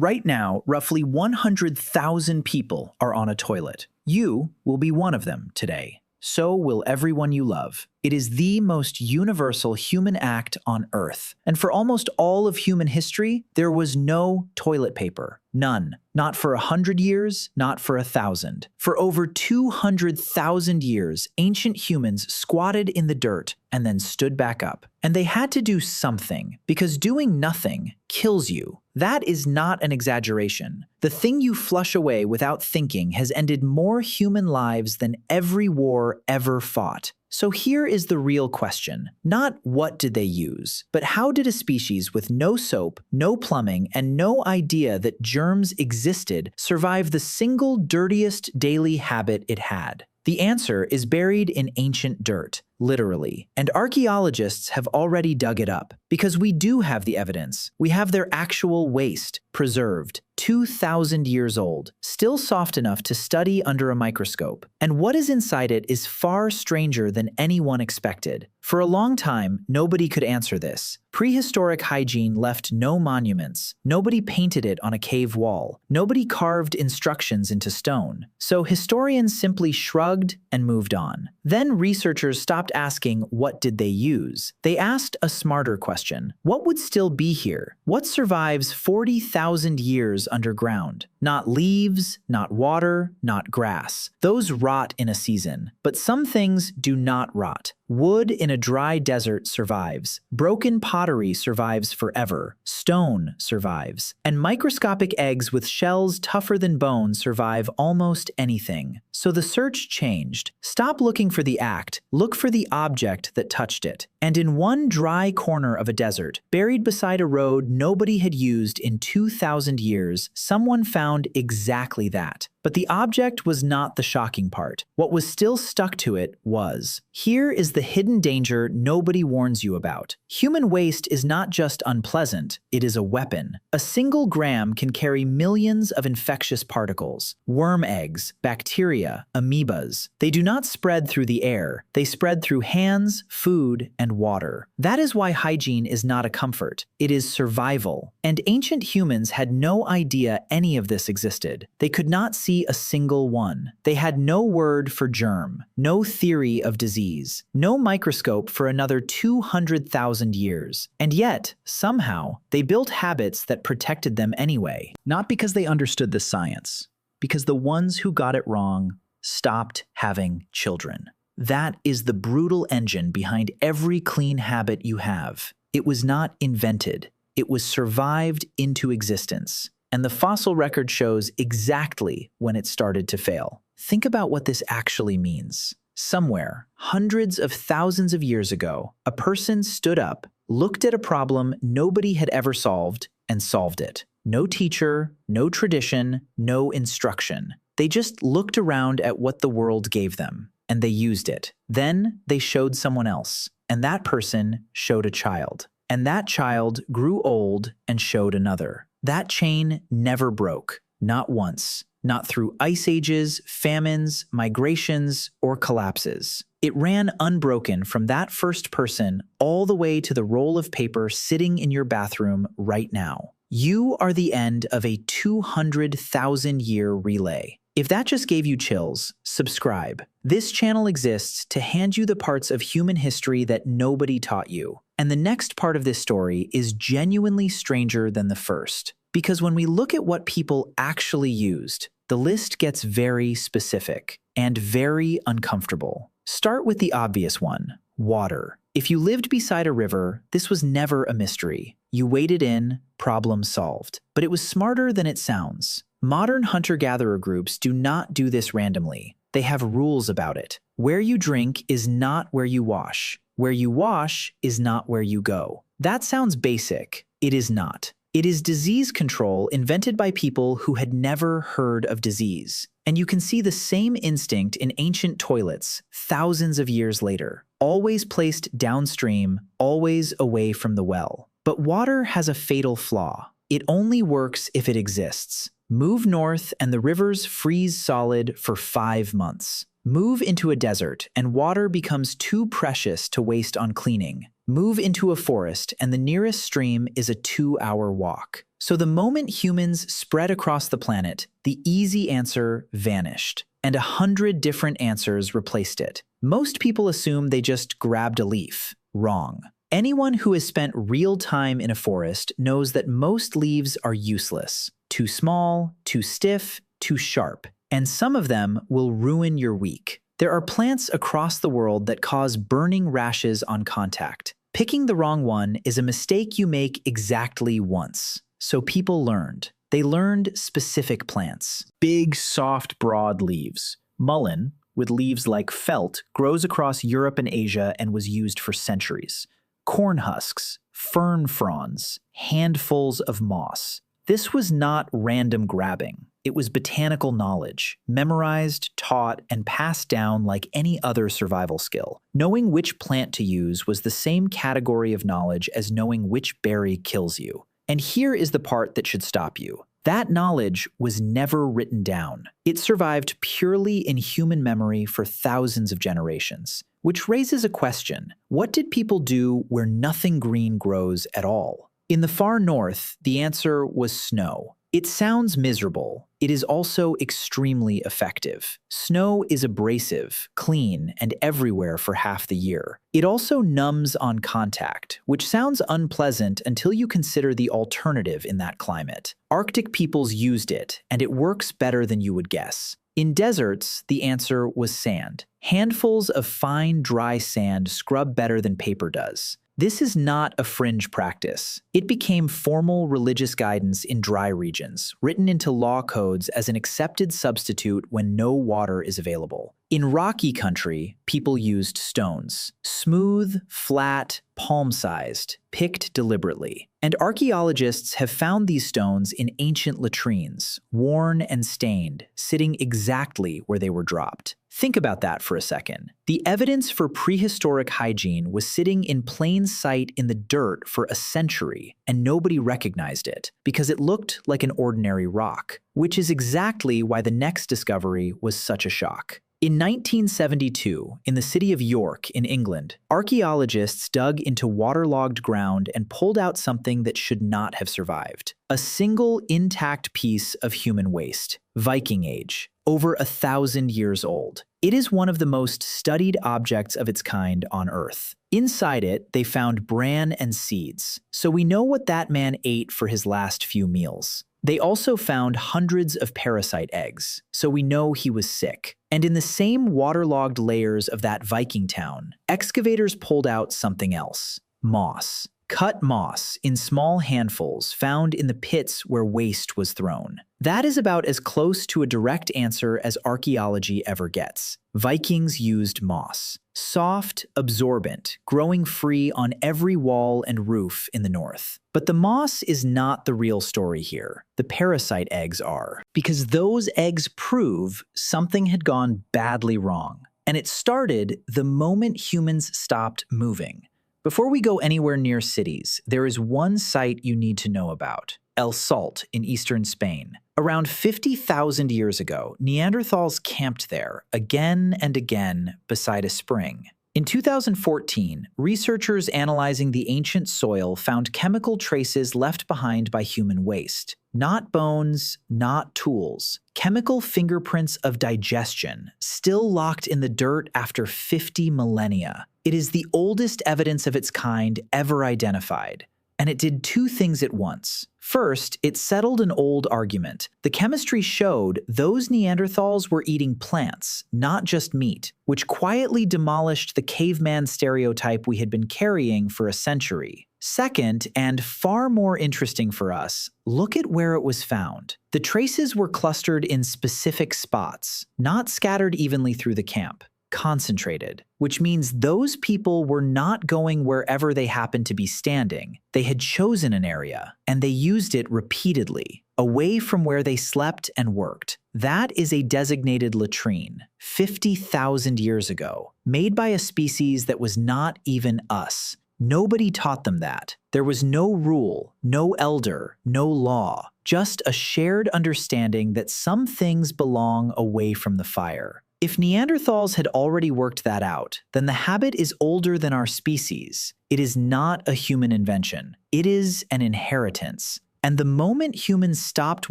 Right now, roughly 100,000 people are on a toilet. You will be one of them today. So will everyone you love. It is the most universal human act on Earth. And for almost all of human history, there was no toilet paper. None. Not for 100 years, not for 1,000. For over 200,000 years, ancient humans squatted in the dirt and then stood back up. And they had to do something, because doing nothing kills you. That is not an exaggeration. The thing you flush away without thinking has ended more human lives than every war ever fought. So here is the real question. Not what did they use, but how did a species with no soap, no plumbing, and no idea that germs existed survive the single dirtiest daily habit it had? The answer is buried in ancient dirt, literally. And archaeologists have already dug it up, because we do have the evidence. We have their actual waste, preserved, 2,000 years old, still soft enough to study under a microscope. And what is inside it is far stranger than anyone expected. For a long time, nobody could answer this. Prehistoric hygiene left no monuments. Nobody painted it on a cave wall. Nobody carved instructions into stone. So historians simply shrugged and moved on. Then researchers stopped asking, what did they use? They asked a smarter question. What would still be here? What survives 40,000 years underground? Not leaves, not water, not grass. Those rot in a season. But some things do not rot. Wood in a dry desert survives. Broken pottery survives forever. Stone survives. And microscopic eggs with shells tougher than bone survive almost anything. So the search changed. Stop looking for the act. Look for the object that touched it. And in one dry corner of a desert, buried beside a road nobody had used in 2,000 years, someone found exactly that. But the object was not the shocking part. What was still stuck to it was. Here is the hidden danger nobody warns you about. Human waste is not just unpleasant, it is a weapon. A single gram can carry millions of infectious particles. Worm eggs, bacteria, amoebas. They do not spread through the air. They spread through hands, food, and water. That is why hygiene is not a comfort. It is survival. And ancient humans had no idea any of this existed. They could not see a single one. They had no word for germ, no theory of disease, no microscope for another 200,000 years. And yet, somehow, they built habits that protected them anyway. Not because they understood the science, because the ones who got it wrong stopped having children. That is the brutal engine behind every clean habit you have. It was not invented. It was survived into existence. And the fossil record shows exactly when it started to fail. Think about what this actually means. Somewhere, hundreds of thousands of years ago, a person stood up, looked at a problem nobody had ever solved, and solved it. No teacher, no tradition, no instruction. They just looked around at what the world gave them, and they used it. Then they showed someone else, and that person showed a child. And that child grew old and showed another. That chain never broke, not once, not through ice ages, famines, migrations, or collapses. It ran unbroken from that first person all the way to the roll of paper sitting in your bathroom right now. You are the end of a 200,000-year relay. If that just gave you chills, subscribe. This channel exists to hand you the parts of human history that nobody taught you. And the next part of this story is genuinely stranger than the first. Because when we look at what people actually used, the list gets very specific and very uncomfortable. Start with the obvious one, water. If you lived beside a river, this was never a mystery. You waded in, problem solved. But it was smarter than it sounds. Modern hunter-gatherer groups do not do this randomly. They have rules about it. Where you drink is not where you wash. Where you wash is not where you go. That sounds basic. It is not. It is disease control invented by people who had never heard of disease. And you can see the same instinct in ancient toilets thousands of years later. Always placed downstream, always away from the well. But water has a fatal flaw. It only works if it exists. Move north and the rivers freeze solid for 5 months. Move into a desert and water becomes too precious to waste on cleaning. Move into a forest, and the nearest stream is a 2-hour walk. So the moment humans spread across the planet, the easy answer vanished, and 100 different answers replaced it. Most people assume they just grabbed a leaf. Wrong. Anyone who has spent real time in a forest knows that most leaves are useless. Too small, too stiff, too sharp. And some of them will ruin your week. There are plants across the world that cause burning rashes on contact. Picking the wrong one is a mistake you make exactly once. So people learned. They learned specific plants. Big, soft, broad leaves. Mullein, with leaves like felt, grows across Europe and Asia and was used for centuries. Corn husks, fern fronds, handfuls of moss. This was not random grabbing. It was botanical knowledge, memorized, taught, and passed down like any other survival skill. Knowing which plant to use was the same category of knowledge as knowing which berry kills you. And here is the part that should stop you. That knowledge was never written down. It survived purely in human memory for thousands of generations. Which raises a question. What did people do where nothing green grows at all? In the far north, the answer was snow. It sounds miserable. It is also extremely effective. Snow is abrasive, clean, and everywhere for half the year. It also numbs on contact, which sounds unpleasant until you consider the alternative in that climate. Arctic peoples used it, and it works better than you would guess. In deserts, the answer was sand. Handfuls of fine, dry sand scrub better than paper does. This is not a fringe practice. It became formal religious guidance in dry regions, written into law codes as an accepted substitute when no water is available. In rocky country, people used stones. Smooth, flat, palm-sized, picked deliberately. And archaeologists have found these stones in ancient latrines, worn and stained, sitting exactly where they were dropped. Think about that for a second. The evidence for prehistoric hygiene was sitting in plain sight in the dirt for a century, and nobody recognized it because it looked like an ordinary rock, which is exactly why the next discovery was such a shock. In 1972, in the city of York in England, archaeologists dug into waterlogged ground and pulled out something that should not have survived. A single intact piece of human waste, Viking Age, over 1,000 years old. It is one of the most studied objects of its kind on Earth. Inside it, they found bran and seeds, so we know what that man ate for his last few meals. They also found hundreds of parasite eggs, so we know he was sick. And in the same waterlogged layers of that Viking town, excavators pulled out something else: moss. Cut moss in small handfuls found in the pits where waste was thrown. That is about as close to a direct answer as archaeology ever gets. Vikings used moss. Soft, absorbent, growing free on every wall and roof in the north. But the moss is not the real story here. The parasite eggs are. Because those eggs prove something had gone badly wrong. And it started the moment humans stopped moving. Before we go anywhere near cities, there is one site you need to know about: El Salt in eastern Spain. Around 50,000 years ago, Neanderthals camped there again and again beside a spring. In 2014, researchers analyzing the ancient soil found chemical traces left behind by human waste. Not bones, not tools. Chemical fingerprints of digestion, still locked in the dirt after 50 millennia. It is the oldest evidence of its kind ever identified. And it did two things at once. First, it settled an old argument. The chemistry showed those Neanderthals were eating plants, not just meat, which quietly demolished the caveman stereotype we had been carrying for a century. Second, and far more interesting for us, look at where it was found. The traces were clustered in specific spots, not scattered evenly through the camp. Concentrated, which means those people were not going wherever they happened to be standing. They had chosen an area, and they used it repeatedly, away from where they slept and worked. That is a designated latrine, 50,000 years ago, made by a species that was not even us. Nobody taught them that. There was no rule, no elder, no law, just a shared understanding that some things belong away from the fire. If Neanderthals had already worked that out, then the habit is older than our species. It is not a human invention. It is an inheritance. And the moment humans stopped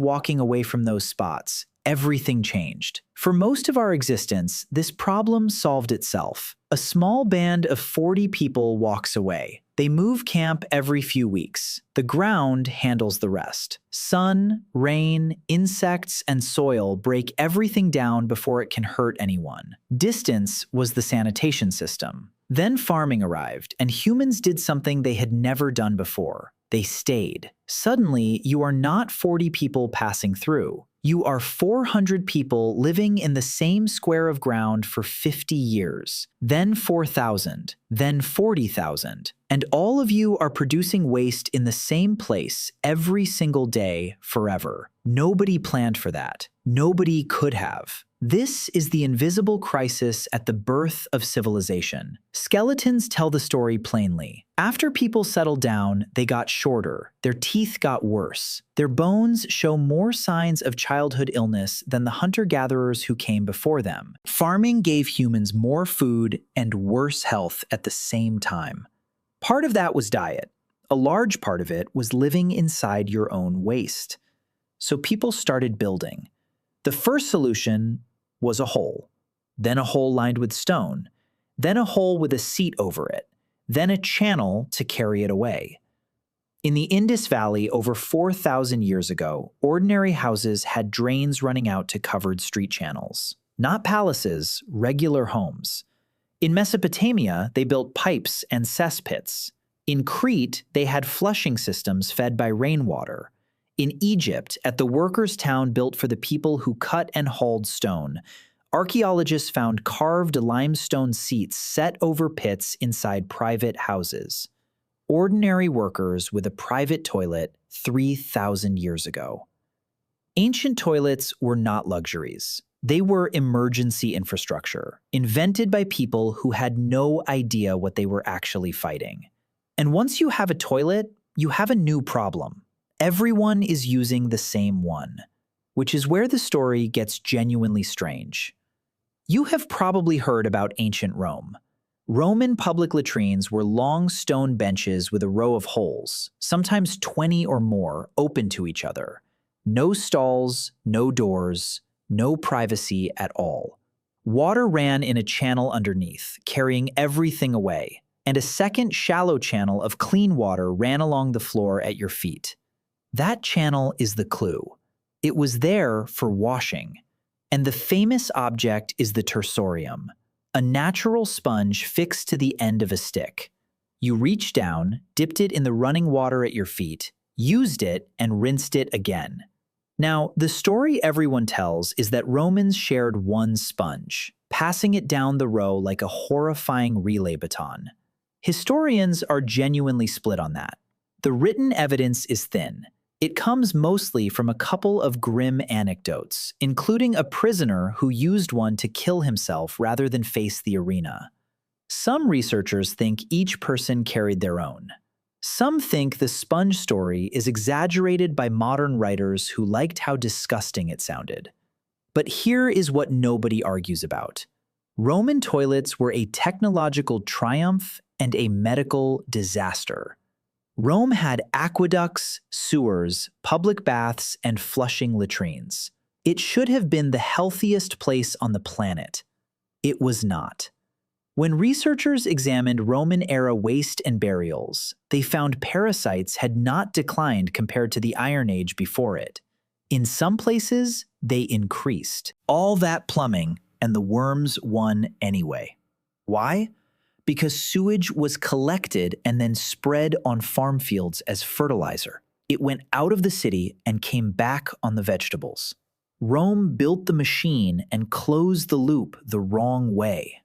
walking away from those spots, everything changed. For most of our existence, this problem solved itself. A small band of 40 people walks away. They move camp every few weeks. The ground handles the rest. Sun, rain, insects, and soil break everything down before it can hurt anyone. Distance was the sanitation system. Then farming arrived, and humans did something they had never done before. They stayed. Suddenly, you are not 40 people passing through. You are 400 people living in the same square of ground for 50 years, then 4,000, then 40,000. And all of you are producing waste in the same place every single day forever. Nobody planned for that. Nobody could have. This is the invisible crisis at the birth of civilization. Skeletons tell the story plainly. After people settled down, they got shorter. Their teeth got worse. Their bones show more signs of childhood illness than the hunter-gatherers who came before them. Farming gave humans more food and worse health at the same time. Part of that was diet. A large part of it was living inside your own waste. So people started building. The first solution was a hole, then a hole lined with stone, then a hole with a seat over it, then a channel to carry it away. In the Indus Valley over 4,000 years ago, ordinary houses had drains running out to covered street channels. Not palaces, regular homes. In Mesopotamia, they built pipes and cesspits. In Crete, they had flushing systems fed by rainwater. In Egypt, at the workers' town built for the people who cut and hauled stone, archaeologists found carved limestone seats set over pits inside private houses. Ordinary workers with a private toilet 3,000 years ago. Ancient toilets were not luxuries. They were emergency infrastructure, invented by people who had no idea what they were actually fighting. And once you have a toilet, you have a new problem. Everyone is using the same one, which is where the story gets genuinely strange. You have probably heard about ancient Rome. Roman public latrines were long stone benches with a row of holes, sometimes 20 or more, open to each other. No stalls, no doors, no privacy at all. Water ran in a channel underneath, carrying everything away, and a second shallow channel of clean water ran along the floor at your feet. That channel is the clue. It was there for washing. And the famous object is the tersorium, a natural sponge fixed to the end of a stick. You reached down, dipped it in the running water at your feet, used it, and rinsed it again. Now, the story everyone tells is that Romans shared one sponge, passing it down the row like a horrifying relay baton. Historians are genuinely split on that. The written evidence is thin. It comes mostly from a couple of grim anecdotes, including a prisoner who used one to kill himself rather than face the arena. Some researchers think each person carried their own. Some think the sponge story is exaggerated by modern writers who liked how disgusting it sounded. But here is what nobody argues about. Roman toilets were a technological triumph and a medical disaster. Rome had aqueducts, sewers, public baths, and flushing latrines. It should have been the healthiest place on the planet. It was not. When researchers examined Roman-era waste and burials, they found parasites had not declined compared to the Iron Age before it. In some places, they increased. All that plumbing, and the worms won anyway. Why? Because sewage was collected and then spread on farm fields as fertilizer. It went out of the city and came back on the vegetables. Rome built the machine and closed the loop the wrong way.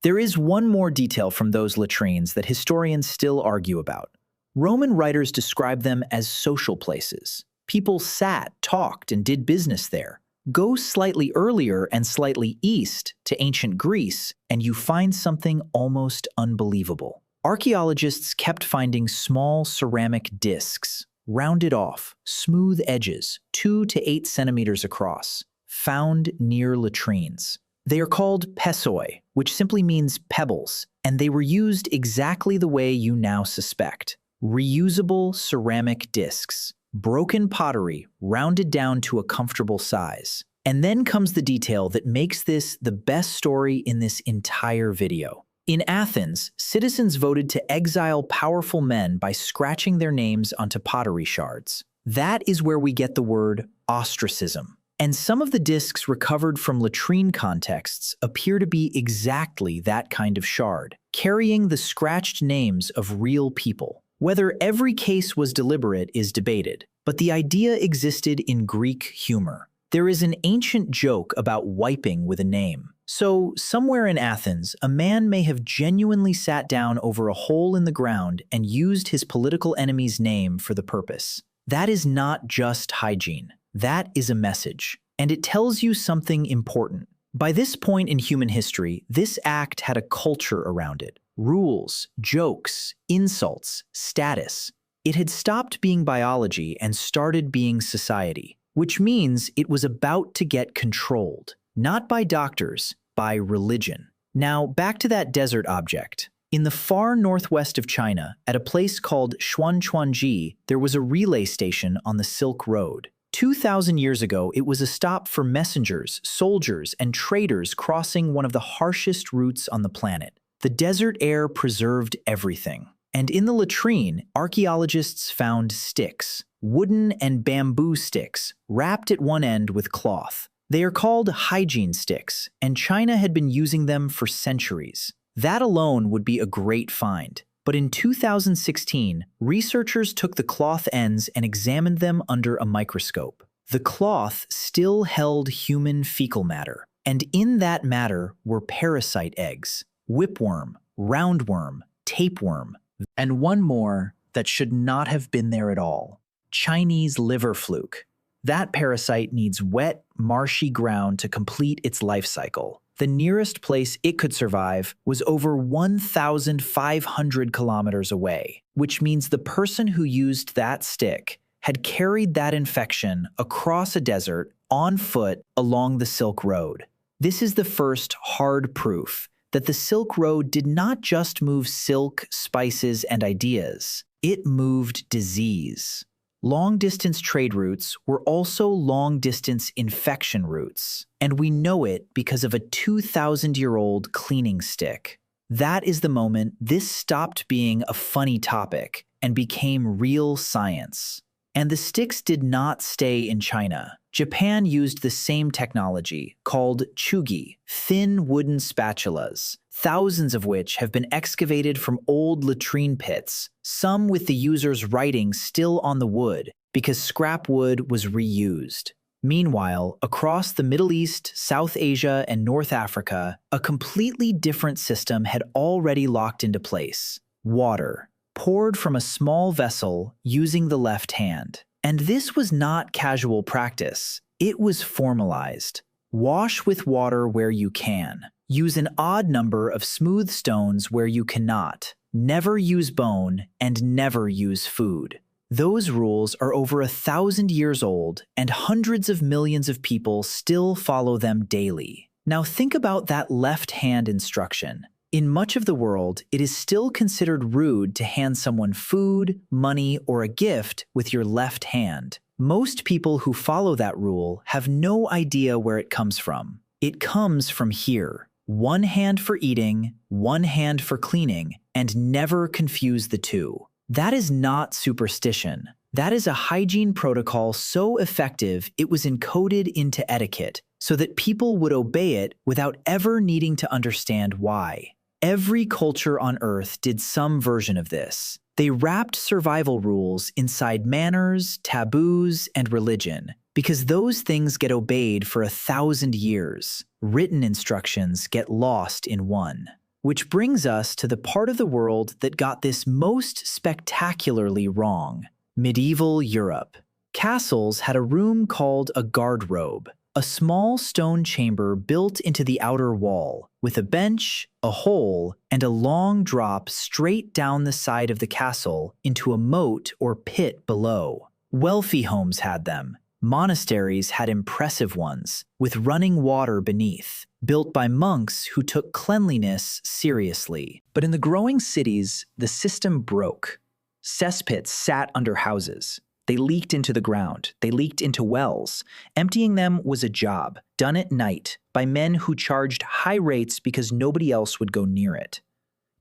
There is one more detail from those latrines that historians still argue about. Roman writers describe them as social places. People sat, talked, and did business there. Go slightly earlier and slightly east to ancient Greece, and you find something almost unbelievable. Archaeologists kept finding small ceramic discs, rounded off, smooth edges, 2 to 8 centimeters across, found near latrines. They are called pessoi, which simply means pebbles, and they were used exactly the way you now suspect. Reusable ceramic discs, broken pottery rounded down to a comfortable size. And then comes the detail that makes this the best story in this entire video. In Athens, citizens voted to exile powerful men by scratching their names onto pottery shards. That is where we get the word ostracism. And some of the discs recovered from latrine contexts appear to be exactly that kind of shard, carrying the scratched names of real people. Whether every case was deliberate is debated, but the idea existed in Greek humor. There is an ancient joke about wiping with a name. So, somewhere in Athens, a man may have genuinely sat down over a hole in the ground and used his political enemy's name for the purpose. That is not just hygiene. That is a message, and it tells you something important. By this point in human history, this act had a culture around it. Rules, jokes, insults, status. It had stopped being biology and started being society, which means it was about to get controlled, not by doctors, by religion. Now, back to that desert object. In the far northwest of China, at a place called Xuanchuanji, there was a relay station on the Silk Road. 2,000 years ago, it was a stop for messengers, soldiers, and traders crossing one of the harshest routes on the planet. The desert air preserved everything. And in the latrine, archaeologists found sticks, wooden and bamboo sticks, wrapped at one end with cloth. They are called hygiene sticks, and China had been using them for centuries. That alone would be a great find. But in 2016, researchers took the cloth ends and examined them under a microscope. The cloth still held human fecal matter, and in that matter were parasite eggs, whipworm, roundworm, tapeworm, and one more that should not have been there at all: Chinese liver fluke. That parasite needs wet, marshy ground to complete its life cycle. The nearest place it could survive was over 1,500 kilometers away, which means the person who used that stick had carried that infection across a desert on foot along the Silk Road. This is the first hard proof that the Silk Road did not just move silk, spices, and ideas. It moved disease. Long-distance trade routes were also long-distance infection routes, and we know it because of a 2,000-year-old cleaning stick. That is the moment this stopped being a funny topic and became real science. And the sticks did not stay in China. Japan used the same technology, called chugi, thin wooden spatulas, thousands of which have been excavated from old latrine pits, some with the user's writing still on the wood, because scrap wood was reused. Meanwhile, across the Middle East, South Asia, and North Africa, a completely different system had already locked into place: water, poured from a small vessel using the left hand. And this was not casual practice. It was formalized. Wash with water where you can. Use an odd number of smooth stones where you cannot. Never use bone, and never use food. Those rules are over 1,000 years old, and hundreds of millions of people still follow them daily. Now think about that left-hand instruction. In much of the world, it is still considered rude to hand someone food, money, or a gift with your left hand. Most people who follow that rule have no idea where it comes from. It comes from here. One hand for eating, one hand for cleaning, and never confuse the two. That is not superstition. That is a hygiene protocol so effective it was encoded into etiquette so that people would obey it without ever needing to understand why. Every culture on Earth did some version of this. They wrapped survival rules inside manners, taboos, and religion, because those things get obeyed for 1,000 years. Written instructions get lost in one. Which brings us to the part of the world that got this most spectacularly wrong: medieval Europe. Castles had a room called a garderobe, a small stone chamber built into the outer wall, with a bench, a hole, and a long drop straight down the side of the castle into a moat or pit below. Wealthy homes had them. Monasteries had impressive ones, with running water beneath, built by monks who took cleanliness seriously. But in the growing cities, the system broke. Cesspits sat under houses. They leaked into the ground. They leaked into wells. Emptying them was a job, done at night, by men who charged high rates because nobody else would go near it.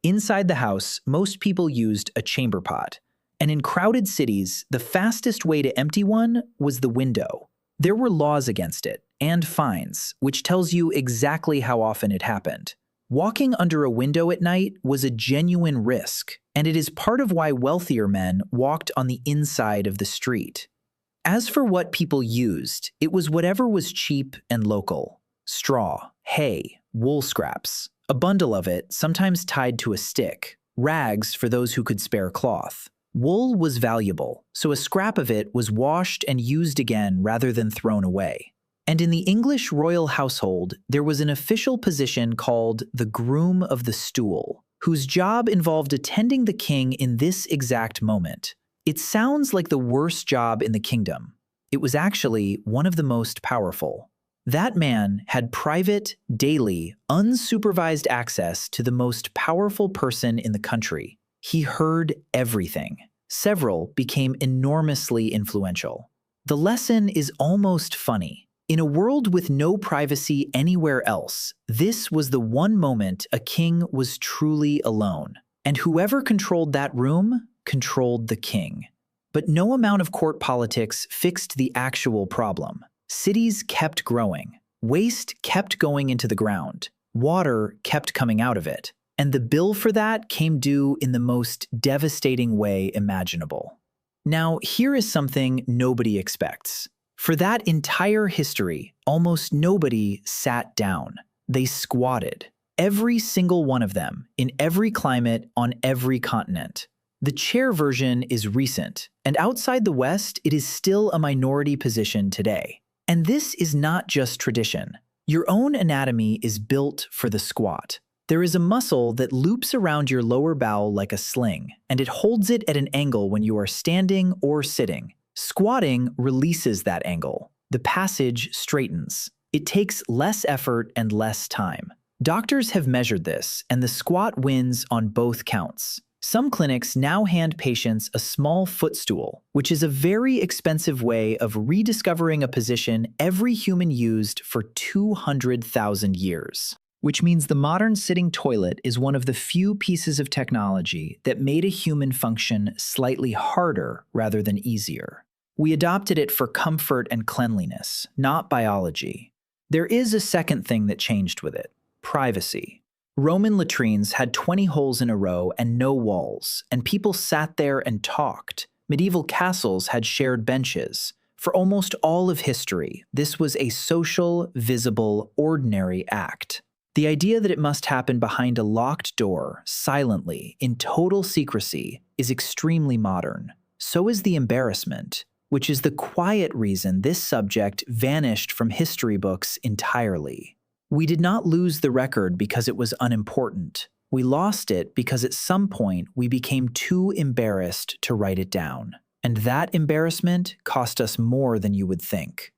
Inside the house, most people used a chamber pot. And in crowded cities, the fastest way to empty one was the window. There were laws against it, and fines, which tells you exactly how often it happened. Walking under a window at night was a genuine risk, and it is part of why wealthier men walked on the inside of the street. As for what people used, it was whatever was cheap and local. Straw, hay, wool scraps, a bundle of it, sometimes tied to a stick, rags for those who could spare cloth. Wool was valuable, so a scrap of it was washed and used again rather than thrown away. And in the English royal household, there was an official position called the Groom of the Stool, whose job involved attending the king in this exact moment. It sounds like the worst job in the kingdom. It was actually one of the most powerful. That man had private, daily, unsupervised access to the most powerful person in the country. He heard everything. Several became enormously influential. The lesson is almost funny. In a world with no privacy anywhere else, this was the one moment a king was truly alone. And whoever controlled that room controlled the king. But no amount of court politics fixed the actual problem. Cities kept growing. Waste kept going into the ground. Water kept coming out of it. And the bill for that came due in the most devastating way imaginable. Now, here is something nobody expects. For that entire history, almost nobody sat down. They squatted. Every single one of them, in every climate, on every continent. The chair version is recent, and outside the West, it is still a minority position today. And this is not just tradition. Your own anatomy is built for the squat. There is a muscle that loops around your lower bowel like a sling, and it holds it at an angle when you are standing or sitting. Squatting releases that angle. The passage straightens. It takes less effort and less time. Doctors have measured this, and the squat wins on both counts. Some clinics now hand patients a small footstool, which is a very expensive way of rediscovering a position every human used for 200,000 years. Which means the modern sitting toilet is one of the few pieces of technology that made a human function slightly harder rather than easier. We adopted it for comfort and cleanliness, not biology. There is a second thing that changed with it: privacy. Roman latrines had 20 holes in a row and no walls, and people sat there and talked. Medieval castles had shared benches. For almost all of history, this was a social, visible, ordinary act. The idea that it must happen behind a locked door, silently, in total secrecy, is extremely modern. So is the embarrassment, which is the quiet reason this subject vanished from history books entirely. We did not lose the record because it was unimportant. We lost it because at some point we became too embarrassed to write it down. And that embarrassment cost us more than you would think.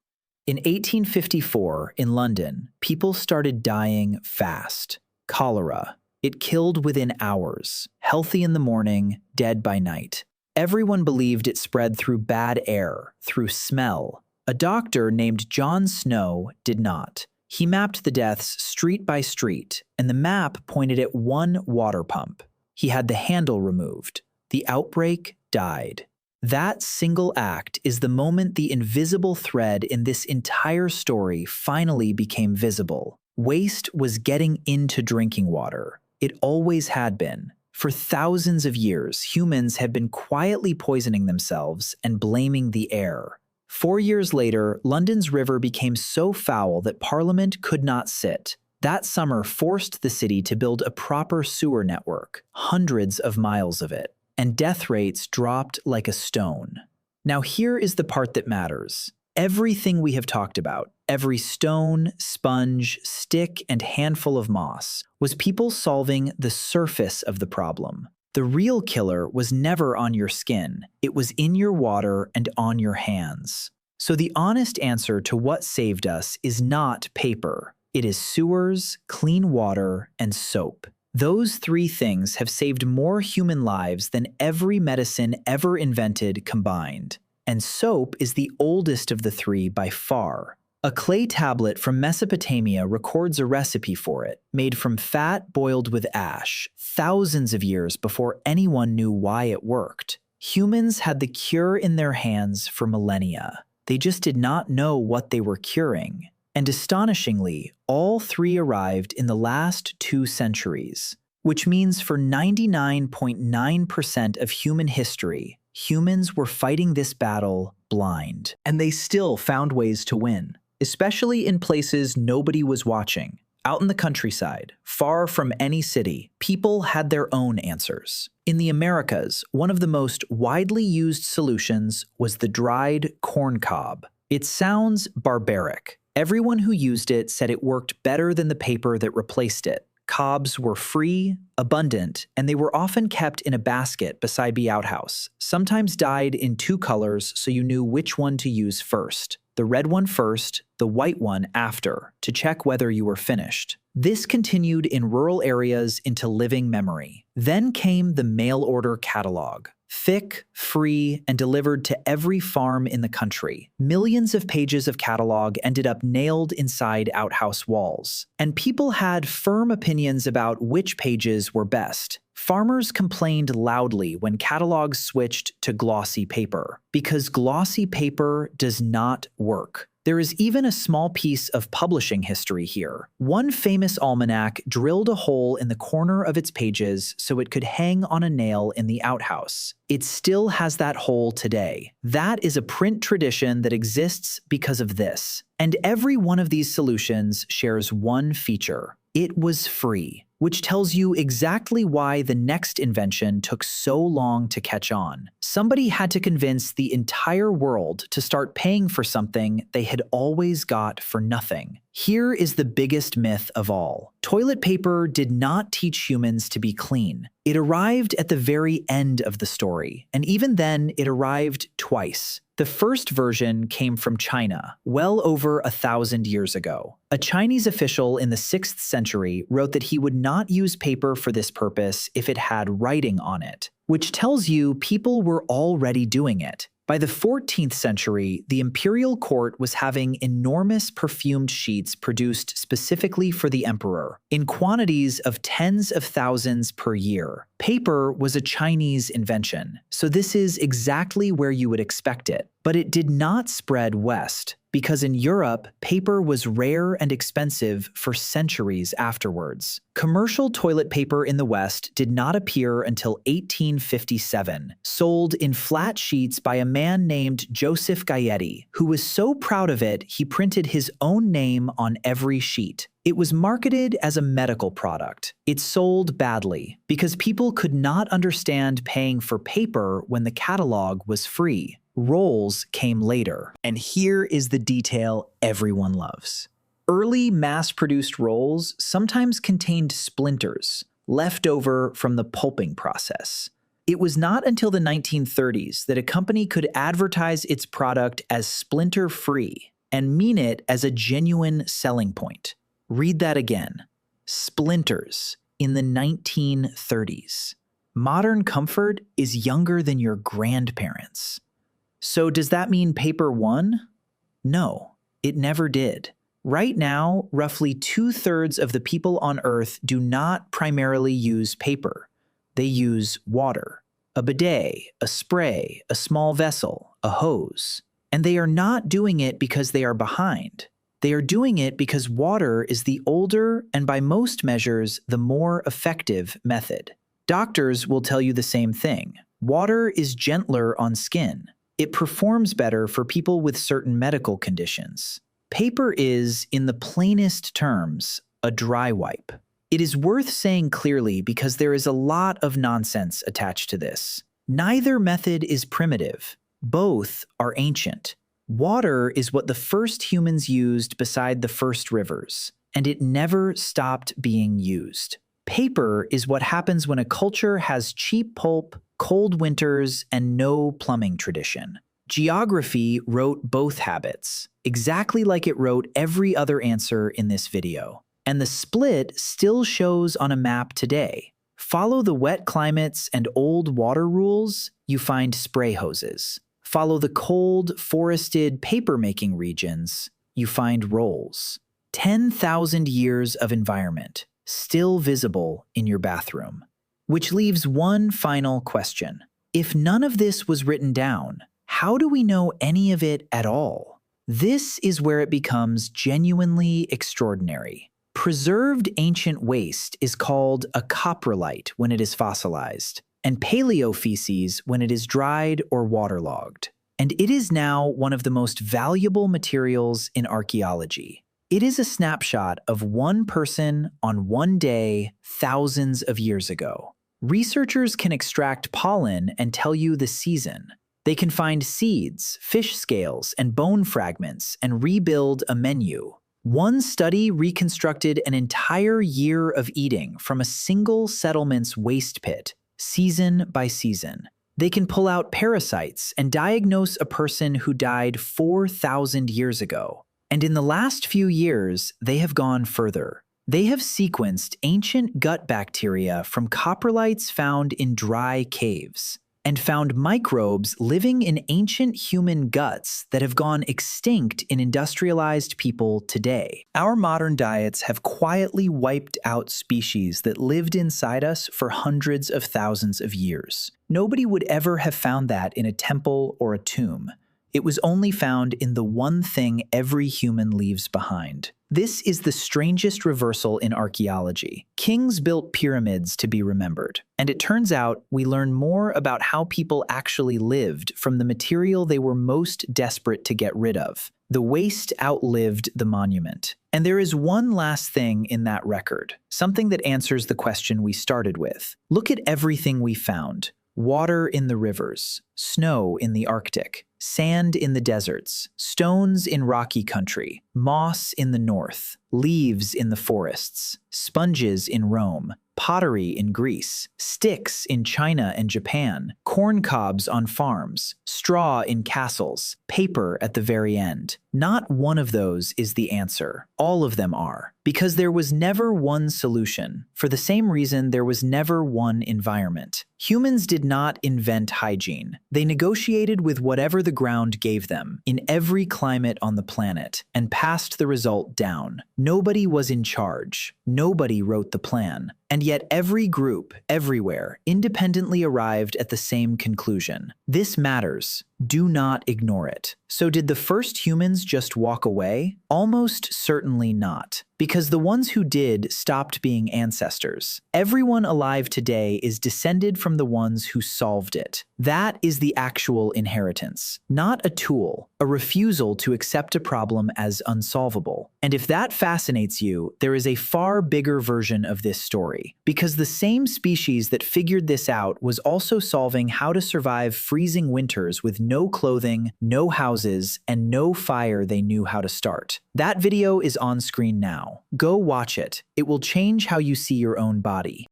In 1854, in London, people started dying fast. Cholera. It killed within hours. Healthy in the morning, dead by night. Everyone believed it spread through bad air, through smell. A doctor named John Snow did not. He mapped the deaths street by street, and the map pointed at one water pump. He had the handle removed. The outbreak died. That single act is the moment the invisible thread in this entire story finally became visible. Waste was getting into drinking water. It always had been. For thousands of years, humans had been quietly poisoning themselves and blaming the air. 4 years later, London's river became so foul that Parliament could not sit. That summer forced the city to build a proper sewer network, hundreds of miles of it. And death rates dropped like a stone. Now here is the part that matters. Everything we have talked about, every stone, sponge, stick, and handful of moss, was people solving the surface of the problem. The real killer was never on your skin. It was in your water and on your hands. So the honest answer to what saved us is not paper. It is sewers, clean water, and soap. Those three things have saved more human lives than every medicine ever invented combined. And soap is the oldest of the three by far. A clay tablet from Mesopotamia records a recipe for it, made from fat boiled with ash, thousands of years before anyone knew why it worked. Humans had the cure in their hands for millennia. They just did not know what they were curing. And astonishingly, all three arrived in the last 2 centuries, which means for 99.9% of human history, humans were fighting this battle blind. And they still found ways to win, especially in places nobody was watching. Out in the countryside, far from any city, people had their own answers. In the Americas, one of the most widely used solutions was the dried corn cob. It sounds barbaric. Everyone who used it said it worked better than the paper that replaced it. Cobs were free, abundant, and they were often kept in a basket beside the outhouse, sometimes dyed in 2 colors so you knew which one to use first. The red one first, the white one after, to check whether you were finished. This continued in rural areas into living memory. Then came the mail-order catalog. Thick, free, and delivered to every farm in the country. Millions of pages of catalog ended up nailed inside outhouse walls. And people had firm opinions about which pages were best. Farmers complained loudly when catalogs switched to glossy paper, because glossy paper does not work. There is even a small piece of publishing history here. One famous almanac drilled a hole in the corner of its pages so it could hang on a nail in the outhouse. It still has that hole today. That is a print tradition that exists because of this. And every one of these solutions shares one feature. It was free, which tells you exactly why the next invention took so long to catch on. Somebody had to convince the entire world to start paying for something they had always got for nothing. Here is the biggest myth of all. Toilet paper did not teach humans to be clean. It arrived at the very end of the story, and even then it arrived twice. The first version came from China, well over 1,000 years ago. A Chinese official in the 6th century wrote that he would not use paper for this purpose if it had writing on it, which tells you people were already doing it. By the 14th century, the imperial court was having enormous perfumed sheets produced specifically for the emperor, in quantities of tens of thousands per year. Paper was a Chinese invention, so this is exactly where you would expect it. But it did not spread west, because in Europe, paper was rare and expensive for centuries afterwards. Commercial toilet paper in the West did not appear until 1857, sold in flat sheets by a man named Joseph Gaetti, who was so proud of it he printed his own name on every sheet. It was marketed as a medical product. It sold badly because people could not understand paying for paper when the catalog was free. Rolls came later, and here is the detail everyone loves. Early mass-produced rolls sometimes contained splinters left over from the pulping process. It was not until the 1930s that a company could advertise its product as splinter-free and mean it as a genuine selling point. Read that again. Splinters in the 1930s. Modern comfort is younger than your grandparents. So does that mean paper won? No, it never did. Right now, roughly 2/3 of the people on Earth do not primarily use paper. They use water, a bidet, a spray, a small vessel, a hose. And they are not doing it because they are behind. They are doing it because water is the older and by most measures the more effective method. Doctors will tell you the same thing. Water is gentler on skin. It performs better for people with certain medical conditions. Paper is, in the plainest terms, a dry wipe. It is worth saying clearly because there is a lot of nonsense attached to this. Neither method is primitive. Both are ancient. Water is what the first humans used beside the first rivers, and it never stopped being used. Paper is what happens when a culture has cheap pulp, cold winters, and no plumbing tradition. Geography wrote both habits, exactly like it wrote every other answer in this video. And the split still shows on a map today. Follow the wet climates and old water rules, you find spray hoses. Follow the cold, forested, paper-making regions, you find rolls. 10,000 years of environment, still visible in your bathroom. Which leaves one final question. If none of this was written down, how do we know any of it at all? This is where it becomes genuinely extraordinary. Preserved ancient waste is called a coprolite when it is fossilized, and paleofeces when it is dried or waterlogged. And it is now one of the most valuable materials in archaeology. It is a snapshot of one person on one day thousands of years ago. Researchers can extract pollen and tell you the season. They can find seeds, fish scales, and bone fragments and rebuild a menu. One study reconstructed an entire year of eating from a single settlement's waste pit, season by season. They can pull out parasites and diagnose a person who died 4,000 years ago. And in the last few years, they have gone further. They have sequenced ancient gut bacteria from coprolites found in dry caves, and found microbes living in ancient human guts that have gone extinct in industrialized people today. Our modern diets have quietly wiped out species that lived inside us for hundreds of thousands of years. Nobody would ever have found that in a temple or a tomb. It was only found in the one thing every human leaves behind. This is the strangest reversal in archaeology. Kings built pyramids to be remembered, and it turns out we learn more about how people actually lived from the material they were most desperate to get rid of. The waste outlived the monument. And there is one last thing in that record, something that answers the question we started with. Look at everything we found. Water in the rivers, snow in the Arctic, sand in the deserts, stones in rocky country, moss in the north, leaves in the forests, sponges in Rome, pottery in Greece, sticks in China and Japan, corn cobs on farms, straw in castles, paper at the very end. Not one of those is the answer. All of them are. Because there was never one solution. For the same reason, there was never one environment. Humans did not invent hygiene. They negotiated with whatever the ground gave them, in every climate on the planet, and passed the result down. Nobody was in charge. Nobody wrote the plan. And yet every group, everywhere, independently arrived at the same conclusion. This matters. Do not ignore it. So did the first humans just walk away? Almost certainly not. Because the ones who did stopped being ancestors. Everyone alive today is descended from the ones who solved it. That is the actual inheritance. Not a tool, a refusal to accept a problem as unsolvable. And if that fascinates you, there is a far bigger version of this story. Because the same species that figured this out was also solving how to survive freezing winters with no clothing, no houses, and no fire they knew how to start. That video is on screen now. Go watch it. It will change how you see your own body.